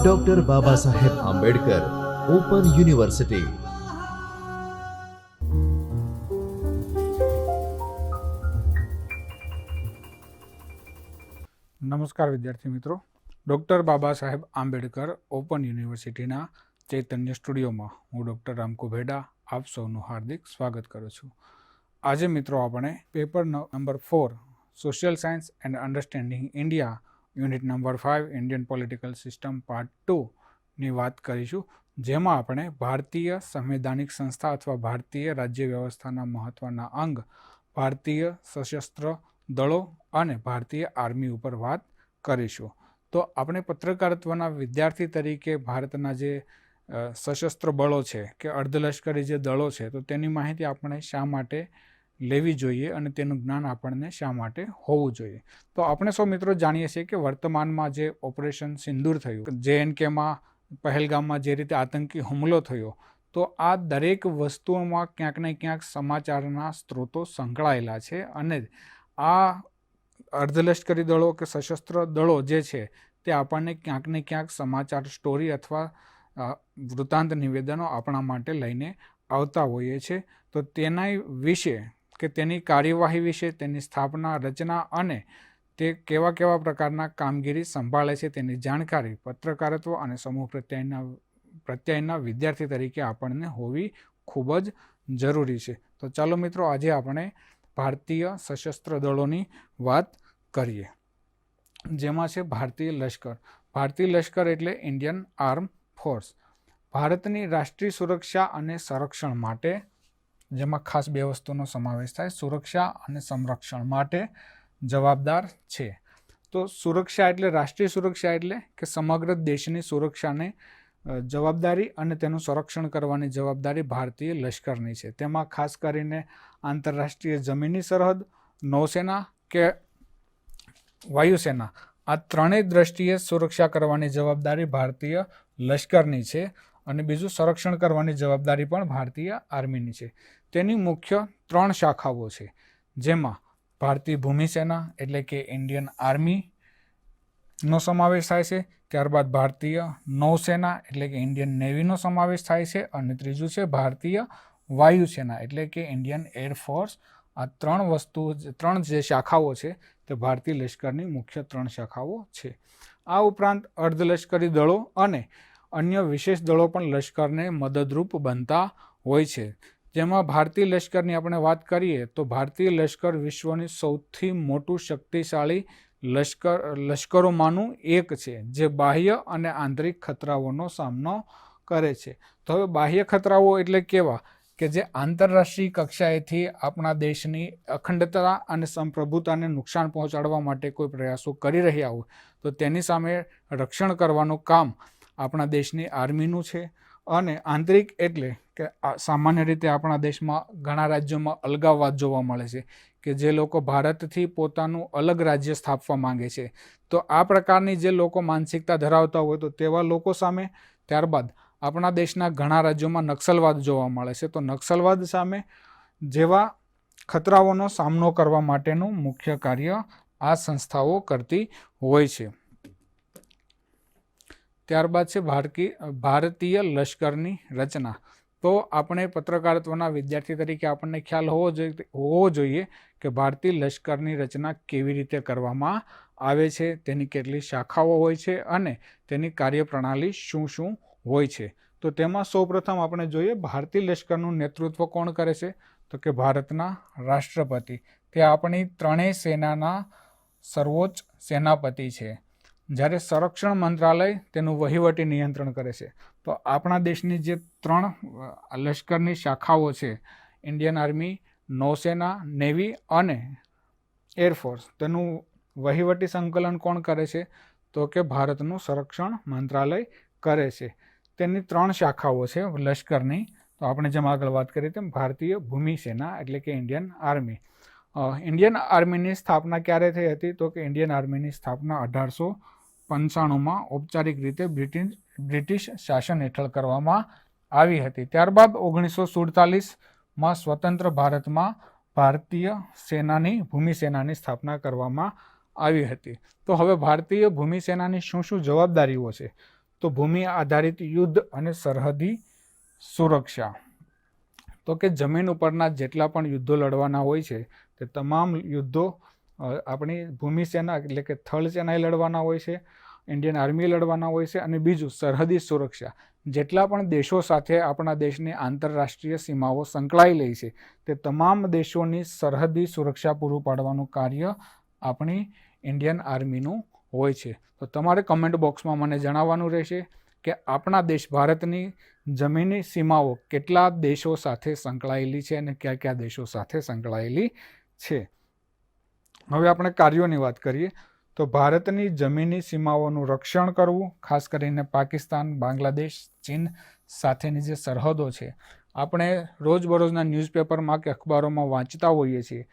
Doctor Baba Saheb Ambedkar open university. નમસ્કાર વિદ્યાર્થી મિત્રો, ડૉક્ટર બાબા સાહેબ આંબેડકર ઓપન યુનિવર્સિટીના ચૈતન્ય સ્ટુડિયોમાં હું ડૉક્ટર રામકુ ભેડા આપ સૌનું હાર્દિક સ્વાગત કરું છું। આજે મિત્રો આપણે paper number 4 social science and understanding India unit number 5 Indian political system part 2ની વાત કરીશું, જેમાં આપણે ભારતીય સંવૈધાનિક સંસ્થા અથવા ભારતીય રાજ્ય વ્યવસ્થાના મહત્ત્વના અંગ ભારતીય સશસ્ત્ર દળો અને ભારતીય આર્મી ઉપર વાત કરીશું। તો આપણે પત્રકારત્વના વિદ્યાર્થી તરીકે ભારતના જે સશસ્ત્ર બળો છે કે અર્ધલશ્કરી જે દળો છે તો તેની માહિતી આપણે શા માટે લેવી જોઈએ અને તેનું જ્ઞાન આપણને શા માટે હોવું જોઈએ। તો આપણે સૌ મિત્રો જાણીએ છીએ કે વર્તમાનમાં જે ઓપરેશન સિંદૂર થયું, JNKમાં પહેલગામમાં જે રીતે આતંકી હુમલો થયો, તો આ દરેક વસ્તુઓમાં ક્યાંક ને ક્યાંક સમાચારના સ્ત્રોતો સંકળાયેલા છે અને આ અર્ધલશ્કરી દળો કે સશસ્ત્ર દળો જે છે તે આપણને ક્યાંક ને ક્યાંક સમાચાર સ્ટોરી અથવા વૃત્તાંત નિવેદનો આપણા માટે લઈને આવતા હોઈએ છીએ। તો તેના વિશે કે તેની કાર્યવાહી વિશે, તેની સ્થાપના, રચના અને તે કેવા કેવા પ્રકારના કામગીરી સંભાળે છે તેની જાણકારી પત્રકારત્વ અને સમૂહ પ્રત્યયના વિદ્યાર્થી તરીકે આપણને હોવી ખૂબ જ જરૂરી છે। તો ચાલો મિત્રો આજે આપણે ભારતીય સશસ્ત્ર દળોની વાત કરીએ, જેમાં છે ભારતીય લશ્કર। ભારતીય લશ્કર એટલે ઇન્ડિયન આર્મ ફોર્સ। ભારતની રાષ્ટ્રીય સુરક્ષા અને સંરક્ષણ માટે, જેમાં ખાસ બે વસ્તુનો સમાવેશ થાય, સુરક્ષા અને સંરક્ષણ માટે જવાબદાર છે। તો સુરક્ષા એટલે રાષ્ટ્રીય સુરક્ષા એટલે કે સમગ્ર દેશની સુરક્ષાને જવાબદારી અને તેનું સંરક્ષણ કરવાની જવાબદારી ભારતીય લશ્કરની છે। તેમાં ખાસ કરીને આંતરરાષ્ટ્રીય જમીની સરહદ, નૌસેના કે વાયુસેના, આ ત્રણેય દ્રષ્ટિએ સુરક્ષા કરવાની જવાબદારી ભારતીય લશ્કરની છે અને બીજું સંરક્ષણ કરવાની જવાબદારી પણ ભારતીય આર્મીની છે। તેની મુખ્ય 3 શાખાઓ છે, જેમાં ભારતીય ભૂમિ સેના એટલે કે ઇન્ડિયન આર્મીનો સમાવેશ થાય છે, ત્યારબાદ ભારતીય નૌસેના એટલે કે ઇન્ડિયન નેવીનો સમાવેશ થાય છે અને ત્રીજું છે ભારતીય વાયુસેના એટલે કે ઇન્ડિયન એરફોર્સ। આ 3 જે શાખાઓ છે તે ભારતીય લશ્કરની મુખ્ય 3 શાખાઓ છે। આ ઉપરાંત અર્ધલશ્કરી દળો અને અન્ય વિશેષ દળો પણ લશ્કરને મદદરૂપ બનતા હોય છે। જેમાં ભારતીય લશ્કરની આપણે વાત કરીએ તો ભારતીય લશ્કર વિશ્વની સૌથી મોટું શક્તિશાળી લશ્કરોમાંનું એક છે, જે બાહ્ય અને આંતરિક ખતરાઓનો સામનો કરે છે। તો હવે બાહ્ય ખતરાઓ એટલે કેવા કે જે આંતરરાષ્ટ્રીય કક્ષાએથી આપણા દેશની અખંડતા અને સંપ્રભુતાને નુકસાન પહોંચાડવા માટે કોઈ પ્રયાસો કરી રહ્યા હોય તો તેની સામે રક્ષણ કરવાનું કામ આપણા દેશની આર્મીનું છે। અને આંતરિક એટલે કે સામાન્ય રીતે આપણા દેશમાં ઘણા રાજ્યોમાં અલગાવવાદ જોવા મળે છે કે જે લોકો ભારતથી પોતાનું અલગ રાજ્ય સ્થાપવા માંગે છે। તો આ પ્રકારની જે લોકો માનસિકતા ધરાવતા હોય તો તેવા લોકો સામે, ત્યારબાદ આપણા દેશના ઘણા રાજ્યોમાં નક્સલવાદ જોવા મળે છે, તો નક્સલવાદ સામે જેવા ખતરાઓનો સામનો કરવા માટેનું મુખ્ય કાર્ય આ સંસ્થાઓ કરતી હોય છે। ત્યારબાદ છે ભારતીય લશ્કરની રચના। તો આપણે પત્રકારત્વના વિદ્યાર્થી તરીકે આપણને ખ્યાલ હોવો જોઈએ કે ભારતીય લશ્કરની રચના કેવી રીતે કરવામાં આવે છે, તેની કેટલી શાખાઓ હોય છે અને તેની કાર્યપ્રણાલી શું શું હોય છે। તો તેમાં સૌપ્રથમ આપણે જોઈએ ભારતીય લશ્કરનું નેતૃત્વ કોણ કરે છે, તો કે ભારતના રાષ્ટ્રપતિ। તે આપણી ત્રણેય સેનાના સર્વોચ્ચ સેનાપતિ છે। જ્યારે સંરક્ષણ મંત્રાલય તેનું વહીવટી નિયંત્રણ કરે છે। તો આપણા દેશની જે 3 લશ્કરની શાખાઓ છે, ઇન્ડિયન આર્મી, નૌસેના, નેવી અને એરફોર્સ, તેનું વહીવટી સંકલન કોણ કરે છે, તો કે ભારતનું સંરક્ષણ મંત્રાલય કરે છે। તેની 3 શાખાઓ છે લશ્કરની। તો આપણે જેમ આગળ વાત કરી તેમ ભારતીય ભૂમિ સેના એટલે કે ઇન્ડિયન આર્મી। ઇન્ડિયન આર્મીની સ્થાપના ક્યારે થઈ હતી, તો કે ઇન્ડિયન આર્મીની સ્થાપના 1895માં ઔપચારિક રીતે બ્રિટિશ શાસન હેઠળ કરવામાં આવી હતી। ત્યારબાદ 1947માં સ્વતંત્ર ભારતમાં ભારતીય સેનાની ભૂમિ સેનાની સ્થાપના કરવામાં આવી હતી. તો હવે ભારતીય ભૂમિ સેનાની શું શું જવાબદારીઓ છે? તો ભૂમિ આધારિત યુદ્ધ અને સરહદી સુરક્ષા. તો કે જમીન ઉપરના જેટલા પણ યુદ્ધો લડવાના હોય છે તે તમામ યુદ્ધો આપણી ભૂમિ સેના એટલે કે થલ સેનાએ લડવાના હોય છે, ઇન્ડિયન આર્મી લડવાના હોય છે. અને બીજું સરહદી સુરક્ષા, જેટલા પણ દેશો સાથે આપણા દેશની આંતરરાષ્ટ્રીય સીમાઓ સંકળાયેલી છે તે તમામ દેશોની સરહદી સુરક્ષા પૂરું પાડવાનું કાર્ય આપણી ઇન્ડિયન આર્મીનું હોય છે. તો તમારે કમેન્ટ બોક્સમાં મને જણાવવાનું રહેશે કે આપણા દેશ ભારતની જમીની સીમાઓ કેટલા દેશો સાથે સંકળાયેલી છે અને કયા કયા દેશો સાથે સંકળાયેલી છે. હવે આપણે કાર્યોની વાત કરીએ તો ભારતની જમીની સીમાઓનું રક્ષણ કરવું, ખાસ કરીને પાકિસ્તાન, બાંગ્લાદેશ, ચીન સાથેની જે સરહદો છે. આપણે રોજબરોજના ન્યૂઝપેપરમાં કે અખબારોમાં વાંચતા હોઈએ છીએ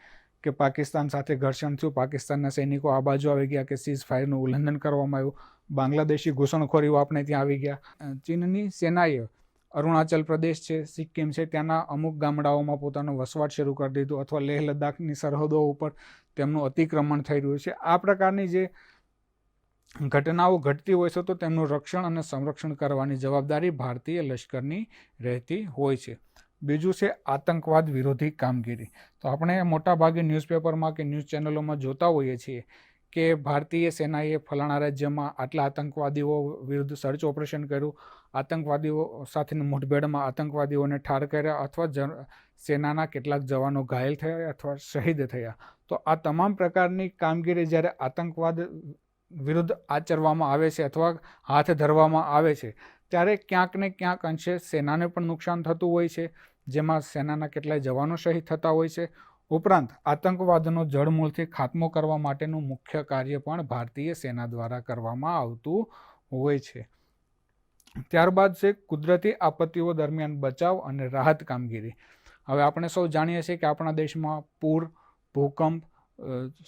કે પાકિસ્તાન સાથે ઘર્ષણ થયું, પાકિસ્તાનના સૈનિકો આ બાજુ આવી ગયા કે સીઝ ફાયરનું ઉલ્લંઘન કરવામાં આવ્યું, બાંગ્લાદેશી ઘૂસણખોરીઓ આપણે ત્યાં આવી ગયા. ચીનની સેનાએ અરુણાચલ પ્રદેશ છે, સિક્કિમ છે, ત્યાંના અમુક ગામડાઓમાં પોતાનો વસવાટ શરૂ કરી દીધો, અથવા લેહ લદ્દાખની સરહદો ઉપર તેમનું અતિક્રમણ થઈ રહ્યું છે. આ પ્રકારની જે ઘટનાઓ ઘટતી હોય છે તો તેમનું રક્ષણ અને સંરક્ષણ કરવાની જવાબદારી ભારતીય લશ્કરની રહેતી હોય છે. બીજું છે આતંકવાદ વિરોધી કામગીરી. તો આપણે મોટાભાગે ન્યૂઝપેપરમાં કે ન્યૂઝ ચેનલોમાં જોતા હોઈએ છીએ કે ભારતીય સેનાએ ફલાણા રાજ્યમાં આટલા આતંકવાદીઓ વિરુદ્ધ સર્ચ ઓપરેશન કર્યું, આતંકવાદીઓ સાથેની મુઠભેડમાં આતંકવાદીઓને ઠાર કર્યા, અથવા સેનાના કેટલાક જવાનો ઘાયલ થયા અથવા શહીદ થયા. તો આ તમામ પ્રકારની કામગીરી જ્યારે આતંકવાદ વિરુદ્ધ આચરવામાં આવે છે અથવા હાથ ધરવામાં આવે છે ત્યારે ક્યાંક ને ક્યાંક અંશે સેનાને પણ નુકસાન થતું હોય છે, જેમાં સેનાના કેટલાય જવાનો શહીદ થતા હોય છે. ઉપરાંત આતંકવાદનો જડમૂળથી ખાત્મો કરવા માટેનું મુખ્ય કાર્ય પણ ભારતીય સેના દ્વારા કરવામાં આવતું હોય છે. ત્યારબાદ છે કુદરતી આપત્તિઓ દરમિયાન બચાવ અને રાહત કામગીરી. હવે આપણે સૌ જાણીએ છીએ કે આપણા દેશમાં પૂર, ભૂકંપ,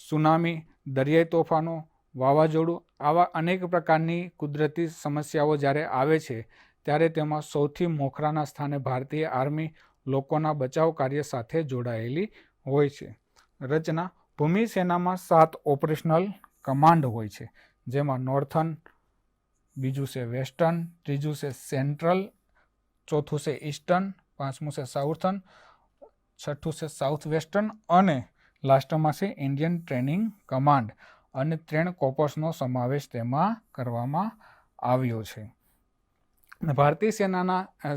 સુનામી, દરિયાઈ તોફાનો, વાવાઝોડું આવા અનેક પ્રકારની કુદરતી સમસ્યાઓ જ્યારે આવે છે ત્યારે તેમાં સૌથી મોખરાના સ્થાને ભારતીય આર્મી લોકોના બચાવ કાર્ય સાથે જોડાયેલી હોય છે. રચના: ભૂમિ સેનામાં 7 ઓપરેશનલ કમાન્ડ હોય છે, જેમાં નોર્થન, બીજું છે વેસ્ટર્ન, ત્રીજું છે સેન્ટ્રલ, ચોથું છે ઈસ્ટર્ન, પાંચમું છે સાઉથર્ન, છઠ્ઠું છે સાઉથ વેસ્ટર્ન અને લાસ્ટમાં છે ઇન્ડિયન ટ્રેનિંગ કમાન્ડ. અને 3 કોર્પ્સનો સમાવેશ તેમાં કરવામાં આવ્યો છે. ભારતીય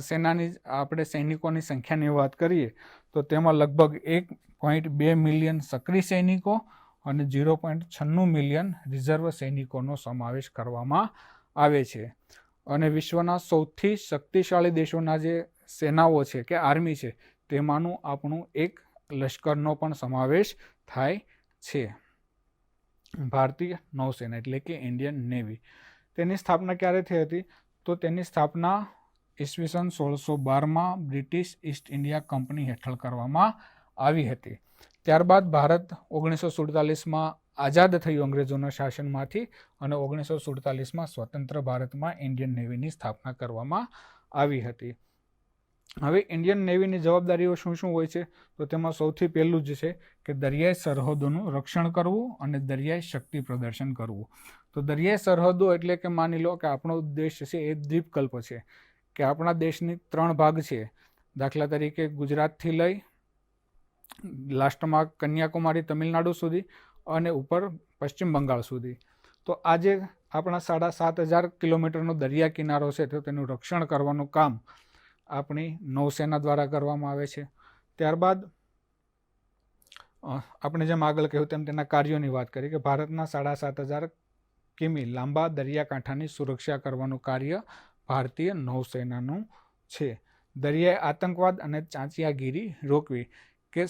સેનાની આપણે સૈનિકોની સંખ્યાની વાત કરીએ તો તેમાં લગભગ 1.2 મિલિયન સક્રિય સૈનિકો અને 0.96 મિલિયન રિઝર્વ સૈનિકોનો સમાવેશ કરવામાં આવે છે. અને વિશ્વના સૌથી શક્તિશાળી દેશોના જે સેનાઓ છે કે આર્મી છે તેમાંનું આપણું એક લશ્કરનો પણ સમાવેશ થાય છે. ભારતીય નૌસેના એટલે કે ઇન્ડિયન નેવી. તેની સ્થાપના ક્યારે થઈ હતી? તો તેની સ્થાપના ઈસવીસન 1612માં બ્રિટિશ ઈસ્ટ ઇન્ડિયા કંપની હેઠળ કરવામાં આવી હતી. ત્યારબાદ ભારત 1947માં આઝાદ થયું અંગ્રેજોના શાસનમાંથી અને 1947માં સ્વતંત્ર ભારતમાં ઇન્ડિયન નેવીની સ્થાપના કરવામાં આવી હતી. હવે ઇન્ડિયન નેવીની જવાબદારીઓ શું શું હોય છે? તો તેમાં સૌથી પહેલું જ છે કે દરિયાઈ સરહદોનું રક્ષણ કરવું અને દરિયાઈ શક્તિ પ્રદર્શન કરવું. તો દરિયાઈ સરહદો એટલે કે માની લો કે આપણો દેશ છે એ દ્વીપકલ્પ છે, કે આપણા દેશની 3 ભાગ છે. દાખલા તરીકે ગુજરાતથી લઈ લાસ્ટમાં કન્યાકુમારી તમિલનાડુ સુધી અને ઉપર પશ્ચિમ બંગાળ સુધી. તો આજે આપણા 7,500 કિલોમીટરનો દરિયા કિનારો છે તો તેનું રક્ષણ કરવાનું કામ આપણી નૌસેના દ્વારા કરવામાં આવે છે. ત્યારબાદ આપણે જેમ આગળ કહ્યું તેમ તેના કાર્યોની વાત કરી કે ભારતના 7,500 કિમી લાંબા દરિયાકાંઠાની સુરક્ષા કરવાનું કાર્ય ભારતીય નૌસેનાનું છે. દરિયાઈ આતંકવાદ અને ચાંચિયાગીરી રોકવી, કે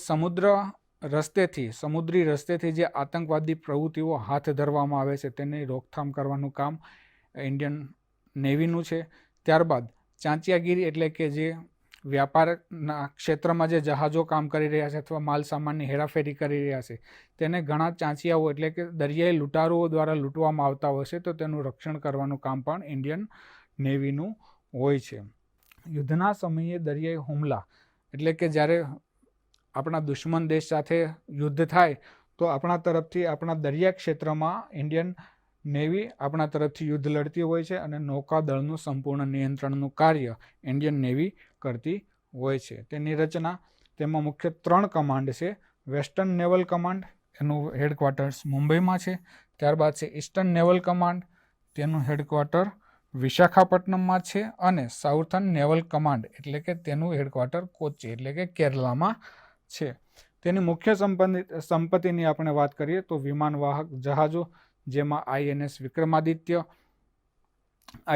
સમુદ્રી રસ્તેથી જે આતંકવાદી પ્રવૃત્તિઓ હાથ ધરવામાં આવે છે તેની રોકથામ કરવાનું કામ ઇન્ડિયન નેવીનું છે. ત્યારબાદ ચાંચિયાગીરી એટલે કે જે વ્યાપારના ક્ષેત્રમાં જે જહાજો કામ કરી રહ્યા છે અથવા માલ સામાનની હેરાફેરી કરી રહ્યા છે તેને ઘણા ચાંચિયાઓ એટલે કે દરિયાઈ લૂંટારુઓ દ્વારા લૂંટવામાં આવતા હોય છે તો તેનું રક્ષણ કરવાનું કામ પણ ઇન્ડિયન નેવીનું હોય છે. યુદ્ધના સમયે દરિયાઈ હુમલા એટલે કે જ્યારે આપણા દુશ્મન દેશ સાથે યુદ્ધ થાય તો આપણા તરફથી આપણા દરિયા ક્ષેત્રમાં ઇન્ડિયન નેવી આપણા તરફથી યુદ્ધ લડતી હોય છે અને નૌકાદળનું સંપૂર્ણ નિયંત્રણનું કાર્ય ઇન્ડિયન નેવી કરતી હોય છે. તેની રચના, તેમાં મુખ્ય 3 કમાન્ડ છે. વેસ્ટર્ન નેવલ કમાન્ડ, એનું હેડક્વાર્ટર્સ મુંબઈમાં છે. ત્યારબાદ છે ઈસ્ટર્ન નેવલ કમાન્ડ, તેનું હેડક્વાર્ટર વિશાખાપટ્ટનમમાં છે. અને સાઉથર્ન નેવલ કમાન્ડ એટલે કે તેનું હેડક્વાર્ટર કોચી એટલે કે કેરલામાં છે. તેની મુખ્ય સંપત્તિની આપણે વાત કરીએ તો વિમાનવાહક જહાજો, જેમાં INS Vikramaditya,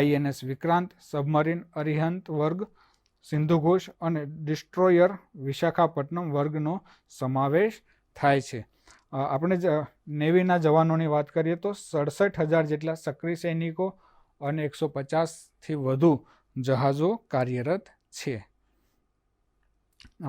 INS Vikrant, submarine Arihant વર્ગ સિંધુઘોષ અને ડિસ્ટ્રોયર વિશાખાપટ્ટનમ વર્ગનો સમાવેશ થાય છે. આપણે નેવીના જવાનોની વાત કરીએ તો 67,000 જેટલા સક્રિય સૈનિકો અને 150થી વધુ જહાજો કાર્યરત છે.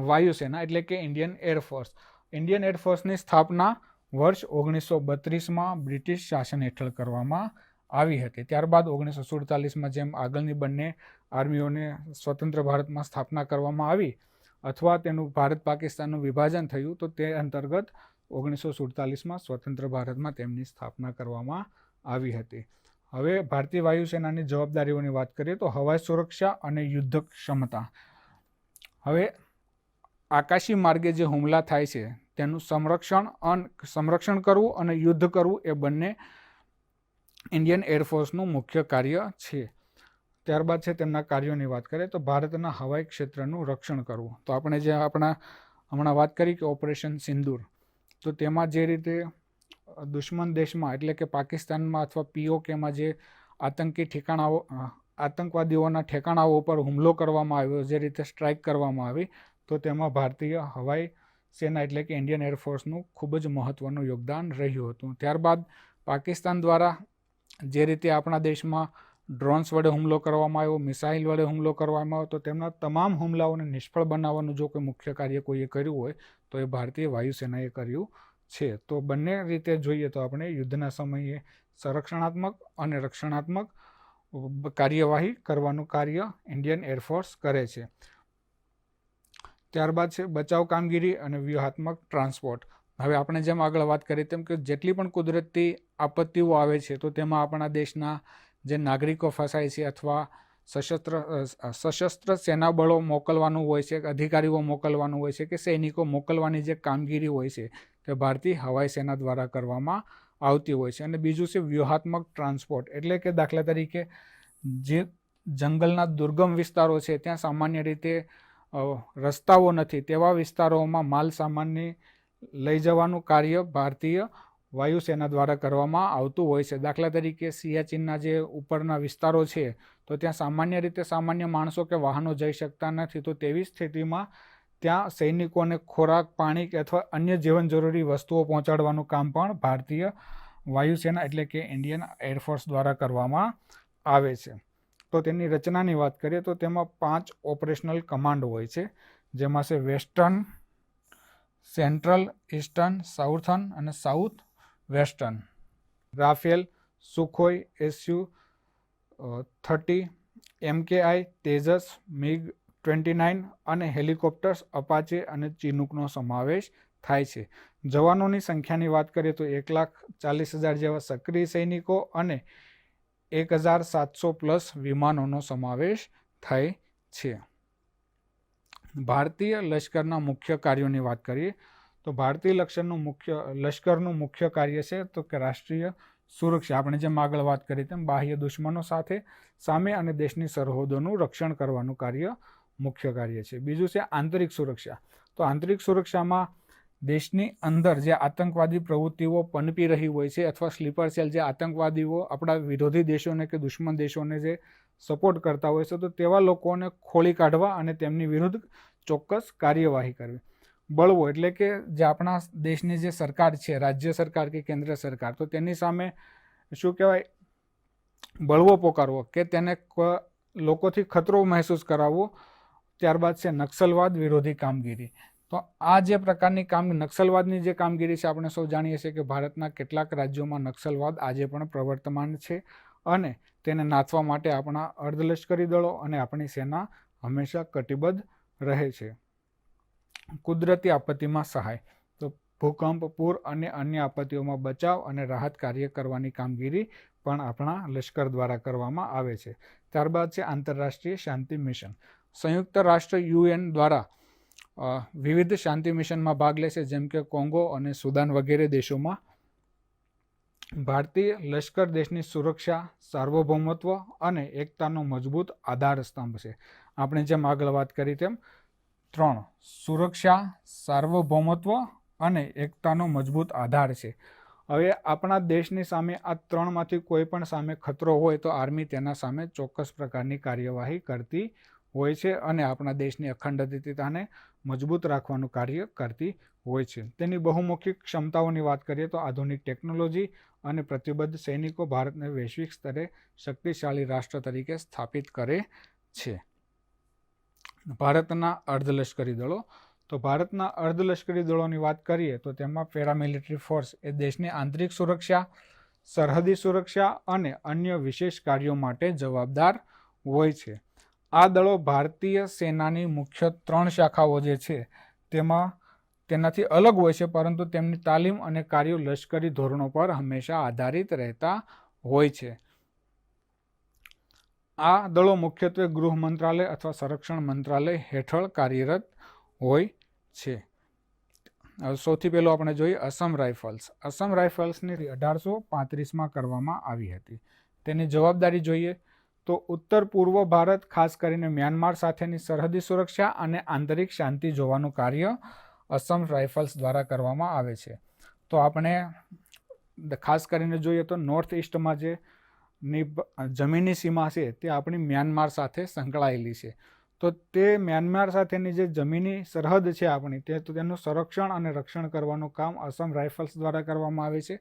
વાયુસેના એટલે કે ઇન્ડિયન એરફોર્સ. ઇન્ડિયન એરફોર્સની સ્થાપના વર્ષ 1932માં બ્રિટિશ શાસન હેઠળ કરવામાં આવી હતી. ત્યારબાદ 1947માં જેમ આગળની બંને આર્મીઓને સ્વતંત્ર ભારતમાં સ્થાપના કરવામાં આવી અથવા તેનું ભારત પાકિસ્તાનનું વિભાજન થયું, તો તે અંતર્ગત 1947માં સ્વતંત્ર ભારતમાં તેમની સ્થાપના કરવામાં આવી હતી. હવે ભારતીય વાયુસેનાની જવાબદારીઓની વાત કરીએ તો હવાઈ સુરક્ષા અને યુદ્ધ ક્ષમતા. હવે આકાશી માર્ગે જે હુમલા થાય છે તેનું સંરક્ષણ કરવું અને યુદ્ધ કરવું એ બંને ઇન્ડિયન એરફોર્સનું મુખ્ય કાર્ય છે. ત્યારબાદ છે તેમના કાર્યોની વાત કરીએ તો ભારતના હવાઈ ક્ષેત્રનું રક્ષણ કરવું. તો આપણે જે હમણાં વાત કરી કે ઓપરેશન સિંદૂર, તો તેમાં જે રીતે દુશ્મન દેશમાં એટલે કે પાકિસ્તાનમાં અથવા POKમાં જે આતંકવાદીઓના ઠેકાણાઓ પર હુમલો કરવામાં આવ્યો, જે રીતે સ્ટ્રાઇક કરવામાં આવી, તો તેમાં ભારતીય હવાઈ સેના એટલે કે ઇન્ડિયન એરફોર્સનું ખૂબ જ મહત્ત્વનું યોગદાન રહ્યું હતું. ત્યારબાદ પાકિસ્તાન દ્વારા જે રીતે આપણા દેશમાં ડ્રોન્સ વડે હુમલો કરવામાં આવ્યો, મિસાઇલ વડે હુમલો કરવામાં આવ્યો, તો તેમના તમામ હુમલાઓને નિષ્ફળ બનાવવાનું જો કોઈ મુખ્ય કાર્ય કોઈએ કર્યું હોય તો એ ભારતીય વાયુસેનાએ કર્યું છે. તો બંને રીતે જોઈએ તો આપણે યુદ્ધના સમયે સંરક્ષણાત્મક અને રક્ષણાત્મક કાર્યવાહી કરવાનું કાર્ય ઇન્ડિયન એરફોર્સ કરે છે. ત્યારબાદ છે બચાવ કામગીરી અને વ્યૂહાત્મક ટ્રાન્સપોર્ટ. હવે આપણે જેમ આગળ વાત કરી તેમ કે જેટલી પણ કુદરતી આપત્તિઓ આવે છે તો તેમાં આપણા દેશના જે નાગરિકો ફસાય છે અથવા સશસ્ત્ર સેનાબળો મોકલવાનું હોય છે, અધિકારીઓ મોકલવાનું હોય છે કે સૈનિકો મોકલવાની જે કામગીરી હોય છે તે ભારતીય હવાઈ સેના દ્વારા કરવામાં આવતી હોય છે. અને બીજું છે વ્યૂહાત્મક ટ્રાન્સપોર્ટ એટલે કે દાખલા તરીકે જે જંગલના દુર્ગમ વિસ્તારો છે ત્યાં સામાન્ય રીતે રસ્તાઓ નથી, તેવા વિસ્તારોમાં માલ સામાનને લઈ જવાનું કાર્ય ભારતીય વાયુસેના દ્વારા કરવામાં આવતું હોય છે. દાખલા તરીકે સિયાચીનના જે ઉપરના વિસ્તારો છે તો ત્યાં સામાન્ય રીતે સામાન્ય માણસો કે વાહનો જઈ શકતા નથી, તો તેવી સ્થિતિમાં ત્યાં સૈનિકોને ખોરાક, પાણી કે અથવા અન્ય જીવન જરૂરી વસ્તુઓ પહોંચાડવાનું કામ પણ ભારતીય વાયુસેના એટલે કે ઇન્ડિયન એરફોર્સ દ્વારા કરવામાં આવે છે. તો તેની રચનાની વાત કરીએ તો તેમાં 5 ઓપરેશનલ કમાન્ડ હોય છે, જેમાં છે વેસ્ટર્ન, સેન્ટ્રલ, ઈસ્ટર્ન, સાઉથર્ન અને south western. Rafale, Sukhoi Su-30, MKI, Tejas, MiG-29 અને હેલિકોપ્ટર્સ અપાચે અને ચિનુકનો સમાવેશ થાય છે. જવાનોની સંખ્યાની વાત કરીએ તો 1,40,000 જેવા સક્રિય સૈનિકો અને 1,700+ વિમાનોનો સમાવેશ થાય છે. ભારતીય લશ્કરના મુખ્ય કાર્યોની વાત કરીએ તો ભારતીય લશ્કરનું મુખ્ય કાર્ય છે તો કે રાષ્ટ્રીય સુરક્ષા. આપણે જેમ આગળ વાત કરી તેમ બાહ્ય દુશ્મનો સામે અને દેશની સરહદોનું રક્ષણ કરવાનું કાર્ય મુખ્ય કાર્ય છે. બીજું છે આંતરિક સુરક્ષા. તો આંતરિક સુરક્ષામાં દેશની અંદર જે આતંકવાદી પ્રવૃત્તિઓ પનપી રહી હોય છે અથવા સ્લીપર સેલ જે આતંકવાદીઓ આપણા વિરોધી દેશોને કે દુશ્મન દેશોને જે સપોર્ટ કરતા હોય છે, તો તેવા લોકોને ખોળી કાઢવા અને તેમની વિરુદ્ધ ચોક્કસ કાર્યવાહી કરવી. બળવો એટલે કે જે આપણા દેશની જે સરકાર છે, રાજ્ય સરકાર કે કેન્દ્ર સરકાર, તો તેની સામે શું કહેવાય, બળવો પોકારવો કે તેને લોકોથી ખતરો મહેસૂસ કરાવવો. ત્યારબાદ છે નક્સલવાદ વિરોધી કામગીરી. તો આ જે પ્રકારની નક્સલવાદની જે કામગીરી છે, આપણે સૌ જાણીએ છીએ કે ભારતના કેટલાક રાજ્યોમાં નક્સલવાદ આજે પણ પ્રવર્તમાન છે અને તેને નાથવા માટે આપણા અર્ધલશ્કરી દળો અને આપણી સેના હંમેશા કટિબદ્ધ રહે છે. કુદરતી આપત્તિમાં સહાય. તો ભૂકંપ, પૂર અને અન્ય આપત્તિઓમાં બચાવ અને રાહત કાર્ય કરવાની કામગીરી પણ આપણા લશ્કર દ્વારા કરવામાં આવે છે. ત્યારબાદ છે આંતરરાષ્ટ્રીય શાંતિ મિશન. સંયુક્ત રાષ્ટ્ર UN દ્વારા વિવિધ શાંતિ મિશનમાં ભાગ લે છે, જેમ કે કોંગો અને સુદાન વગેરે દેશોમાં. ભારતીય લશ્કર દેશની સુરક્ષા, સાર્વભૌમત્વ અને એકતાનો મજબૂત આધાર સ્તંભ છે. આપણે જેમ આગળ વાત કરી તેમ 3 સુરક્ષા, સાર્વભૌમત્વ અને એકતાનો મજબૂત આધાર છે. હવે આપણા દેશની સામે આ 3માંથી કોઈ પણ સામે ખતરો હોય તો આર્મી તેના સામે ચોક્કસ પ્રકારની કાર્યવાહી કરતી હોય છે અને આપણા દેશની અખંડિતતાને મજબૂત રાખવાનું કાર્ય કરતી હોય છે. તેની બહુમુખી ક્ષમતાઓની વાત કરીએ તો આધુનિક ટેકનોલોજી અને પ્રતિબદ્ધ સૈનિકો ભારતને વૈશ્વિક સ્તરે શક્તિશાળી રાષ્ટ્ર તરીકે સ્થાપિત કરે છે. ભારતના અર્ધલશ્કરી દળો. તો ભારતના અર્ધલશ્કરી દળોની વાત કરીએ તો તેમાં પેરામિલિટરી ફોર્સ એ દેશની આંતરિક સુરક્ષા, સરહદી સુરક્ષા અને અન્ય વિશેષ કાર્યો માટે જવાબદાર હોય છે. આ દળો ભારતીય સેનાની મુખ્ય 3 શાખાઓ જે છે તેનાથી અલગ હોય છે, પરંતુ તેમની તાલીમ અને કાર્યો લશ્કરી ધોરણો પર હંમેશા આધારિત રહેતા હોય છે. આ દળો મુખ્યત્વે ગૃહ મંત્રાલય અથવા સંરક્ષણ મંત્રાલય હેઠળ કાર્યરત હોય છે. સૌથી પહેલું આપણે જોઈએ અસમ રાઇફલ્સ. અસમ રાઇફલ્સની 1835માં કરવામાં આવી હતી. તેની જવાબદારી જોઈએ તો ઉત્તર પૂર્વ ભારત, ખાસ કરીને મ્યાનમાર સાથેની સરહદી સુરક્ષા અને આંતરિક શાંતિ જોવાનું કાર્ય અસમ રાઇફલ્સ દ્વારા કરવામાં આવે છે. તો આપણે ખાસ કરીને જોઈએ તો નોર્થ ઇસ્ટમાં જે જમીની સીમા છે તે આપણી મ્યાનમાર સાથે સંકળાયેલી છે. તો તે મ્યાનમાર સાથેની જે જમીની સરહદ છે આપણી તેનું સંરક્ષણ અને રક્ષણ કરવાનું કામ અસમ રાઇફલ્સ દ્વારા કરવામાં આવે છે.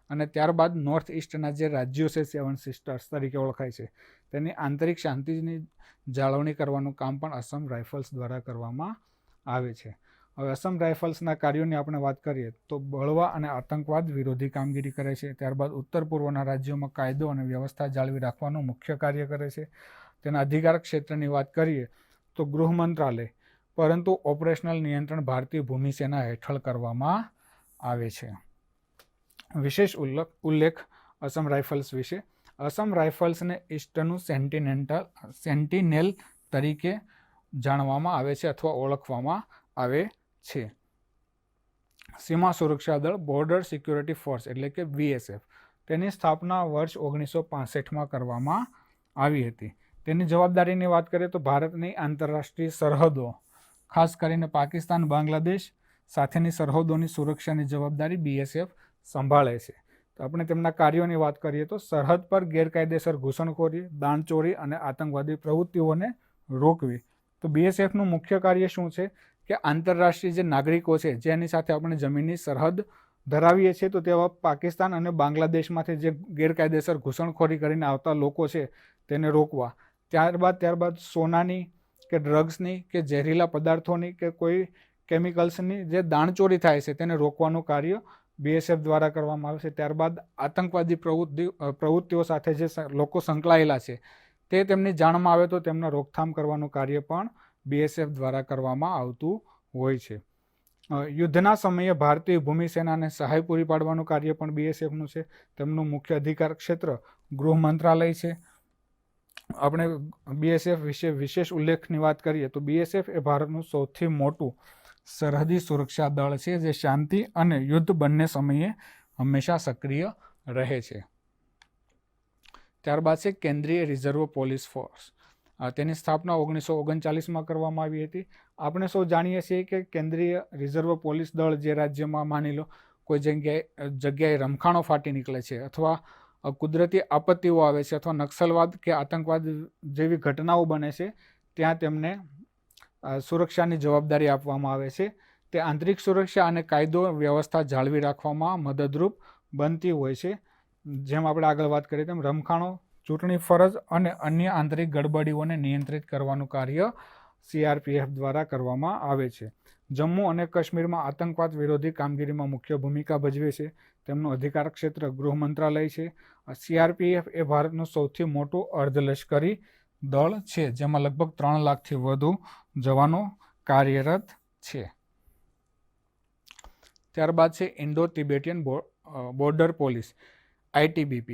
અને ત્યારબાદ નોર્થ ઇસ્ટના જે રાજ્યો છે 7 સિસ્ટર્સ તરીકે ઓળખાય છે તેની આંતરિક શાંતિની જાળવણી કરવાનું કામ પણ અસમ રાઇફલ્સ દ્વારા કરવામાં આવે છે. હવે અસમ રાઇફલ્સના કાર્યોની આપણે વાત કરીએ તો બળવા અને આતંકવાદ વિરોધી કામગીરી કરે છે. ત્યારબાદ ઉત્તર પૂર્વના રાજ્યોમાં કાયદો અને વ્યવસ્થા જાળવી રાખવાનું મુખ્ય કાર્ય કરે છે. તેના અધિકાર ક્ષેત્રની વાત કરીએ તો ગૃહ મંત્રાલય, પરંતુ ઓપરેશનલ નિયંત્રણ ભારતીય ભૂમિ સેના હેઠળ કરવામાં આવે છે. વિશેષ ઉલ્લેખ અસમ રાઇફલ્સ વિશે. અસમ રાઇફલ્સને ઈસ્ટનું સેન્ટિનેલ તરીકે જાણવામાં આવે છે અથવા ઓળખવામાં આવે છે. સીમા સુરક્ષા દળ બોર્ડર સિક્યોરિટી ફોર્સ એટલે કે BSF. તેની સ્થાપના વર્ષ 1965માં કરવામાં આવી હતી. તેની જવાબદારીની વાત કરીએ તો ભારતની આંતરરાષ્ટ્રીય સરહદો, ખાસ કરીને પાકિસ્તાન, બાંગ્લાદેશ સાથેની સરહદોની સુરક્ષાની જવાબદારી BSF સંભાળે છે. તો આપણે તેમના કાર્યોની વાત કરીએ તો સરહદ પર ગેરકાયદેસર ઘૂસણખોરી, દાણચોરી અને આતંકવાદી પ્રવૃત્તિઓને રોકવી. તો BSFનું મુખ્ય કાર્ય શું છે કે આંતરરાષ્ટ્રીય જે નાગરિકો છે જેની સાથે આપણે જમીનની સરહદ ધરાવીએ છીએ તો તેવા પાકિસ્તાન અને બાંગ્લાદેશમાંથી જે ગેરકાયદેસર ઘૂસણખોરી કરીને આવતા લોકો છે તેને રોકવા. ત્યારબાદ સોનાની કે ડ્રગ્સની કે ઝેરીલા પદાર્થોની કે કોઈ કેમિકલ્સની જે દાણચોરી થાય છે તેને રોકવાનું કાર્ય BSF દ્વારા કરવામાં આવે છે. ત્યારબાદ આતંકવાદી પ્રવૃત્તિઓ સાથે જે લોકો સંકળાયેલા છે તે તેમની જાણમાં આવે તો તેમના રોકથામ કરવાનું કાર્ય પણ BSF દ્વારા કરવામાં આવતું હોય છે. યુદ્ધના સમયે ભારતીય ભૂમિ સેનાને સહાય પૂરી પાડવાનું કાર્ય પણ BSFનું છે. તેમનું મુખ્ય અધિકાર ક્ષેત્ર ગૃહ મંત્રાલય છે. આપણે BSF વિશે વિશેષ ઉલ્લેખની વાત કરીએ તો BSF એ ભારતનું સૌથી મોટું સરહદી સુરક્ષા દળ છે જે શાંતિ અને યુદ્ધ બંને સમયે હંમેશા સક્રિય રહે છે. ત્યારબાદ છે કેન્દ્રીય રિઝર્વ પોલીસ ફોર્સ. તેની સ્થાપના 1939માં કરવામાં આવી હતી. આપણે સૌ જાણીએ છીએ કે કેન્દ્રીય રિઝર્વ પોલીસ દળ જે રાજ્યમાં માની લો કોઈ જગ્યાએ રમખાણો ફાટી નીકળે છે અથવા કુદરતી આપત્તિઓ આવે છે અથવા નક્સલવાદ કે આતંકવાદ જેવી ઘટનાઓ બને છે ત્યાં તેમને સુરક્ષાની જવાબદારી આપવામાં આવે છે. તે આંતરિક સુરક્ષા અને કાયદો વ્યવસ્થા જાળવી રાખવામાં મદદરૂપ બનતી હોય છે. જેમ આપણે આગળ વાત કરીએ તેમ રમખાણો, ચૂંટણી ફરજ અને અન્ય આંતરિક ગડબડીઓને નિયંત્રિત કરવાનું કાર્ય CRPF દ્વારા કરવામાં આવે છે. જમ્મુ અને કાશ્મીરમાં આતંકવાદ વિરોધી કામગીરીમાં મુખ્ય ભૂમિકા ભજવે છે. તેમનું અધિકાર ક્ષેત્ર ગૃહ મંત્રાલય છે. CRPF એ ભારતનું સૌથી મોટું અર્ધલશ્કરી દળ છે જેમાં લગભગ 3 લાખથી વધુ જવાનો કાર્યરત છે. ત્યારબાદ છે Indo Tibetan border police ITBP.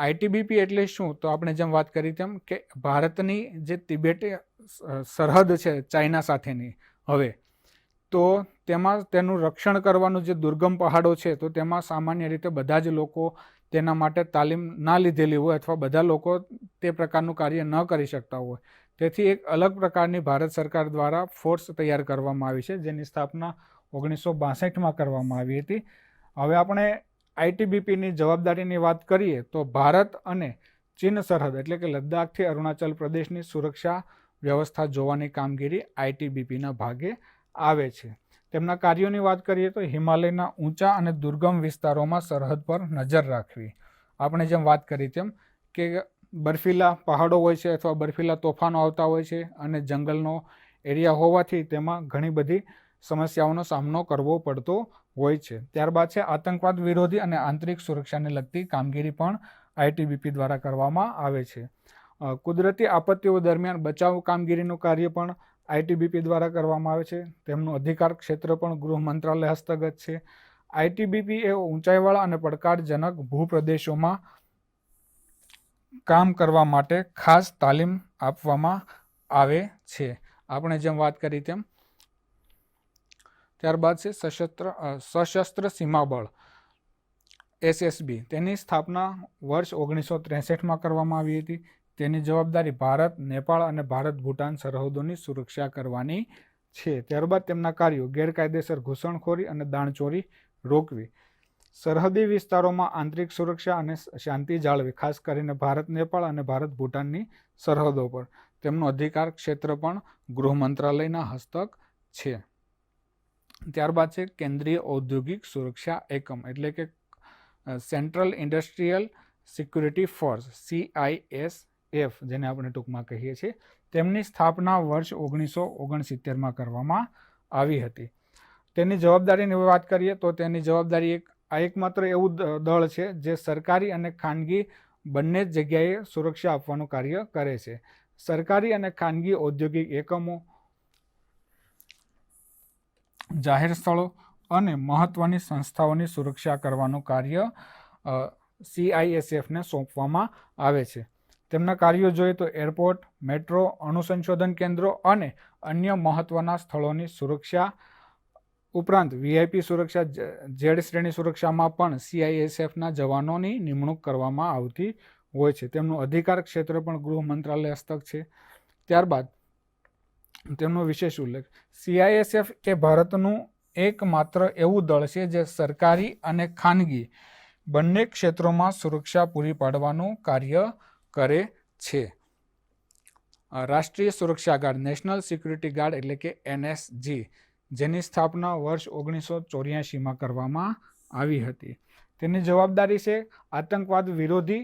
ITBP એટલે શું? તો આપણે જેમ વાત કરી તેમ કે ભારતની જે તિબેટ સરહદ છે ચાઇના સાથેની, હવે તો તેમાં તેનું રક્ષણ કરવાનું જે દુર્ગમ પહાડો છે, તો તેમાં સામાન્ય રીતે બધા જ લોકો તેના માટે તાલીમ ના લીધેલી હોય અથવા બધા લોકો તે પ્રકારનું કાર્ય ન કરી શકતા હોય. તેથી એક અલગ પ્રકારની ભારત સરકાર દ્વારા ફોર્સ તૈયાર કરવામાં આવી છે, જેની સ્થાપના 1962માં કરવામાં આવી હતી. હવે આપણે ITBPની જવાબદારીની વાત કરીએ તો ભારત અને ચીન સરહદ એટલે કે લદ્દાખથી અરુણાચલ પ્રદેશની સુરક્ષા વ્યવસ્થા જોવાની કામગીરી ITBPના ભાગે આવે છે. તેમના કાર્યોની વાત કરીએ તો હિમાલયના ઊંચા અને દુર્ગમ વિસ્તારોમાં સરહદ પર નજર રાખવી. આપણે જેમ વાત કરી તેમ કે બર્ફીલા પહાડો હોય છે અથવા બર્ફીલા તોફાનો આવતા હોય છે અને જંગલનો એરિયા હોવાથી તેમાં ઘણી બધી સમસ્યાઓનો સામનો કરવો પડતો હોય છે. ત્યારબાદ છે આતંકવાદ વિરોધી અને આંતરિક સુરક્ષાને લગતી કામગીરી પણ ITBP દ્વારા કરવામાં આવે છે. કુદરતી આપત્તિઓ દરમિયાન બચાવ કામગીરીનું કાર્ય પણ ITBP દ્વારા કરવામાં આવે છે. તેમનું અધિકાર ક્ષેત્ર પણ ગૃહ મંત્રાલય હસ્તગત છે. ITBP એ ઊંચાઈવાળા અને પડકારજનક ભૂપ્રદેશોમાં કામ કરવા માટે ખાસ તાલીમ આપવામાં આવે છે. આપણે જેમ વાત કરી તેમ. ત્યારબાદ છે સશસ્ત્ર સીમા બળ SSB. તેની સ્થાપના વર્ષ 1963માં કરવામાં આવી હતી. તેની જવાબદારી ભારત, નેપાળ અને ભારત ભૂટાન સરહદોની સુરક્ષા કરવાની છે. ત્યારબાદ તેમના કાર્યો ગેરકાયદેસર ઘૂસણખોરી અને દાણચોરી રોકવી, સરહદી વિસ્તારોમાં આંતરિક સુરક્ષા અને શાંતિ જાળવી, ખાસ કરીને ભારત, નેપાળ અને ભારત ભૂટાનની સરહદો પર. તેમનું અધિકાર ક્ષેત્ર પણ ગૃહ મંત્રાલયના હસ્તક છે. ત્યારબાદ છે કેન્દ્રીય ઔદ્યોગિક સુરક્ષા એકમ એટલે કે central industrial security force CISF, જેને આપણે ટૂંકમાં કહીએ છીએ. તેમની સ્થાપના વર્ષ 1969માં કરવામાં આવી હતી. તેની જવાબદારીની વાત કરીએ તો તેની જવાબદારી એકમાત્ર એવું દળ છે જે સરકારી અને ખાનગી બંને જ જગ્યાએ સુરક્ષા આપવાનું કાર્ય કરે છે. સરકારી અને ખાનગી ઔદ્યોગિક એકમો, જાહેર સ્થળો અને મહત્વની સંસ્થાઓની સુરક્ષા કરવાનું કાર્ય CISFને સોંપવામાં આવે છે. તેમના કાર્યો જોઈએ તો એરપોર્ટ, મેટ્રો, અણુ સંશોધન કેન્દ્રો અને અન્ય મહત્વના સ્થળોની સુરક્ષા ઉપરાંત VIP સુરક્ષા, Z શ્રેણી સુરક્ષામાં પણ CISFના જવાનોની નિમણૂક કરવામાં આવતી હોય છે. તેમનું અધિકાર ક્ષેત્ર પણ ગૃહ મંત્રાલય હસ્તક છે. ત્યારબાદ તેમનો વિશેષ ઉલ્લેખ, CISF એ ભારતનું એકમાત્ર એવું દળ છે જે સરકારી અને ખાનગી બંને ક્ષેત્રોમાં સુરક્ષા પૂરી પાડવાનું કાર્ય કરે છે. રાષ્ટ્રીય સુરક્ષા ગાર્ડ, નેશનલ સિક્યુરિટી ગાર્ડ એટલે કે NSG, જેની સ્થાપના વર્ષ 1984માં કરવામાં આવી હતી. તેની જવાબદારી છે આતંકવાદ વિરોધી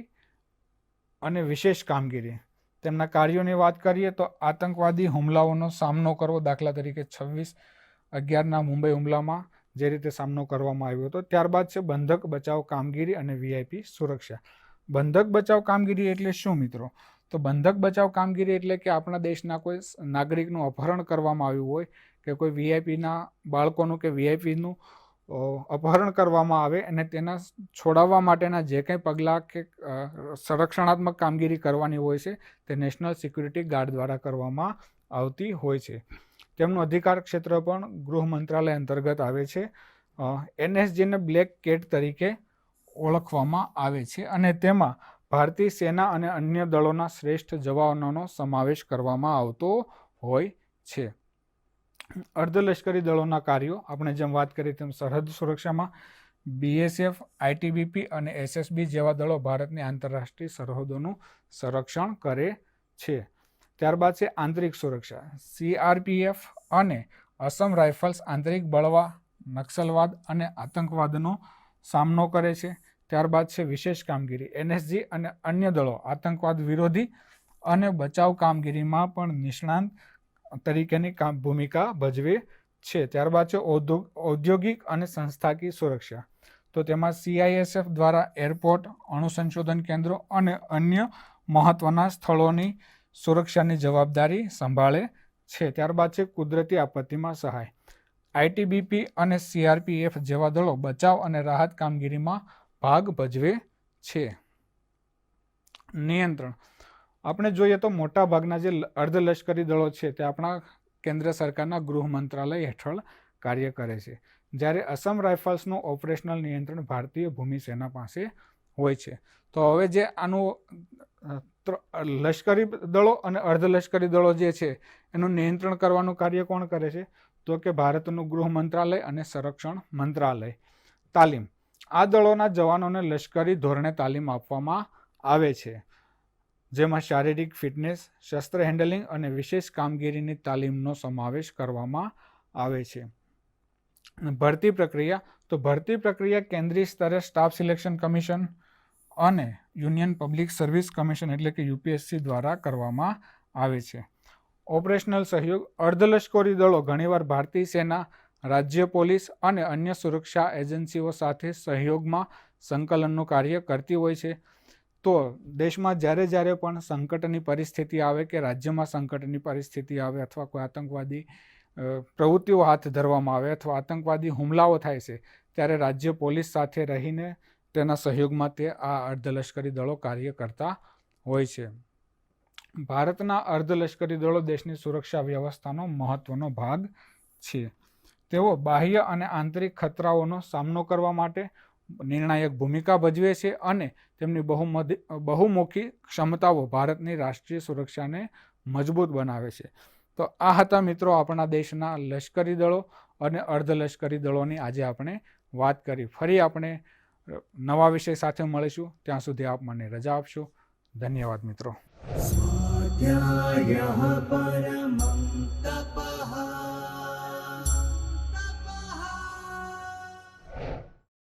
અને વિશેષ કામગીરી. તેમના કાર્યોની વાત કરીએ તો આતંકવાદી હુમલાઓનો સામનો કરવો, દાખલા તરીકે 26/11ના મુંબઈ હુમલામાં જે રીતે સામનો કરવામાં આવ્યો હતો. ત્યારબાદ છે બંધક બચાવ કામગીરી અને VIP સુરક્ષા. બંધક બચાવ કામગીરી એટલે શું મિત્રો? તો બંધક બચાવ કામગીરી એટલે કે આપણા દેશના કોઈ નાગરિકનું અપહરણ કરવામાં આવ્યું હોય કે કોઈ VIPના બાળકોનું કે VIPનું અપહરણ કરવામાં આવે અને તેના છોડાવવા માટેના જે કંઈ પગલાં કે સંરક્ષણાત્મક કામગીરી કરવાની હોય છે તે નેશનલ સિક્યુરિટી ગાર્ડ દ્વારા કરવામાં આવતી હોય છે. તેમનું અધિકાર ક્ષેત્ર પણ ગૃહ મંત્રાલય અંતર્ગત આવે છે. NSGને બ્લેક કેટ તરીકે ઓળખવામાં આવે છે અને તેમાં ભારતીય સેના અને અન્ય દળોના શ્રેષ્ઠ જવાનોનો સમાવેશ કરવામાં આવતો હોય છે. અર્ધલશ્કરી દળોના કાર્યો, આપણે જેમ વાત કરી તેમ સરહદ સુરક્ષામાં BSF, ITBP અને SSB જેવા દળો ભારતની આંતરરાષ્ટ્રીય સરહદોનું સંરક્ષણ કરે છે. ત્યારબાદ છે આંતરિક સુરક્ષા. CRPF અને અસમ રાઇફલ્સ આંતરિક બળવા, નક્સલવાદ અને આતંકવાદનો સામનો કરે છે. ત્યારબાદ છે વિશેષ કામગીરી. NSG અને અન્ય દળો આતંકવાદ વિરોધી અને બચાવ કામગીરીમાં પણ નિષ્ણાંત તરીકેની ભૂમિકા ભજવે છે. ત્યારબાદ છે ઔદ્યોગિક અને સંસ્થાકીય સુરક્ષા. તો તેમાં CISF દ્વારા એરપોર્ટ, અણુ સંશોધન કેન્દ્રો અને અન્ય મહત્વના સ્થળોની સુરક્ષાની જવાબદારી સંભાળે છે. ત્યારબાદ છે કુદરતી આપત્તિમાં સહાય. આઈટીબીપી અને સીઆરપીએફ જેવા દળો બચાવ અને રાહત કામગીરીમાં ભાગ ભજવે છે. નિયંત્રણ. આપણે જોઈએ તો મોટા ભાગના જે અર્ધલશ્કરી દળો છે તે આપણા કેન્દ્ર સરકારના ગૃહ મંત્રાલય હેઠળ કાર્ય કરે છે, જ્યારે અસમ રાઇફલ્સનું ઓપરેશનલ નિયંત્રણ ભારતીય ભૂમિ સેના પાસે હોય છે. તો હવે જે આનું લશ્કરી દળો અને અર્ધલશ્કરી દળો જે છે એનું નિયંત્રણ કરવાનું કાર્ય કોણ કરે છે? તો કે ભારતનું ગૃહ મંત્રાલય અને સંરક્ષણ મંત્રાલય. તાલીમ. આ દળોના જવાનોને લશ્કરી ધોરણે તાલીમ આપવામાં આવે છે, જેમાં શારીરિક ફિટનેસ, શસ્ત્ર હેન્ડલિંગ અને વિશેષ કામગીરીની તાલીમનો સમાવેશ કરવામાં આવે છે. ભરતી પ્રક્રિયા. તો ભરતી પ્રક્રિયા કેન્દ્રીય સ્તરે સ્ટાફ સિલેક્શન કમિશન અને યુનિયન પબ્લિક સર્વિસ કમિશન એટલે કે યુપીએસસી દ્વારા કરવામાં આવે છે. ઓપરેશનલ સહયોગ. અર્ધલશ્કરી દળો ઘણીવાર ભારતીય સેના, રાજ્ય પોલીસ અને અન્ય સુરક્ષા એજન્સીઓ સાથે સહયોગમાં સંકલનનું કાર્ય કરતી હોય છે. તો દેશમાં જ્યારે પણ સંકટની પરિસ્થિતિ આવે કે રાજ્યમાં સંકટની પરિસ્થિતિ આવે અથવા કોઈ આતંકવાદી પ્રવૃત્તિઓ હાથ ધરવામાં આવે અથવા આતંકવાદી હુમલાઓ થાય છે, ત્યારે રાજ્ય પોલીસ સાથે રહીને તેના સહયોગમાં તે આ અર્ધલશ્કરી દળો કાર્ય કરતા હોય છે. ભારતના અર્ધલશ્કરી દળો દેશની સુરક્ષા વ્યવસ્થાનો મહત્વનો ભાગ છે. તેઓ બાહ્ય અને આંતરિક ખતરાઓનો સામનો કરવા માટે નિર્ણાયક ભૂમિકા ભજવે છે અને તેમની બહુમુખી ક્ષમતાઓ ભારતની રાષ્ટ્રીય સુરક્ષાને મજબૂત બનાવે છે. તો આ હતા મિત્રો આપણા દેશના લશ્કરી દળો અને અર્ધલશ્કરી દળોની આજે આપણે વાત કરી. ફરી આપણે નવા વિષય સાથે મળીશું. ત્યાં સુધી આપ મને રજા આપશો. ધન્યવાદ મિત્રો. સ્વાધ્યાયઃ પરમઃ